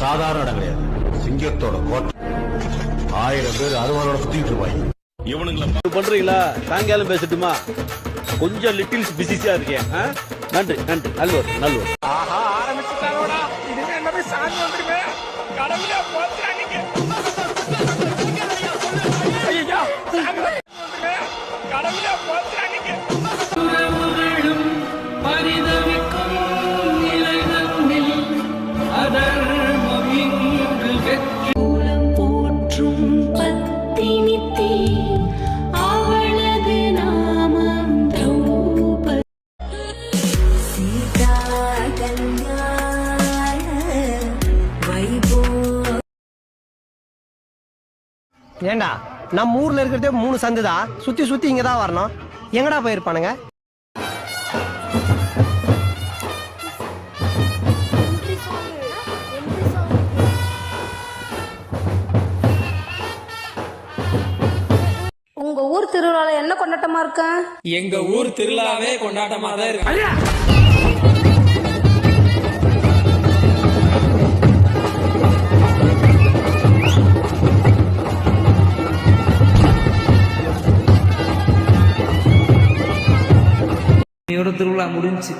சாதாரண இடம் கிடையாது, சிங்கத்தோட கோட்டை. 1000 பேர் அருவாளோட சுத்திட்டு இருப்பாங்க. இவனுங்களை பண்றீங்களா? சாயங்காலம் பேசட்டுமா? கொஞ்சம் லிட்டில்ஸ் பிஸியா இருக்கேன். நன்றி நன்றி. நல்லூர் நல்லூர். ஆரம்பிச்சுட்டாரோடா, இதுவே எல்லாமே சாமி வந்துருமே. கடவுளே போச்சுறாங்க. ஐயா கடவுளே போச்சுறாங்க. ஏண்டா நம்ம ஊர்ல இருக்கிறதே 3 சந்துதான், சுத்தி சுத்தி இங்கதான் வரணும். எங்கடா போயிருப்பானுங்க? உங்க ஊர் திருவிழால என்ன கொண்டாட்டமா இருக்கு? எங்க ஊர் திருவிழாவே கொண்டாட்டமா தான் இருக்கு. திருவிழா முடிஞ்சு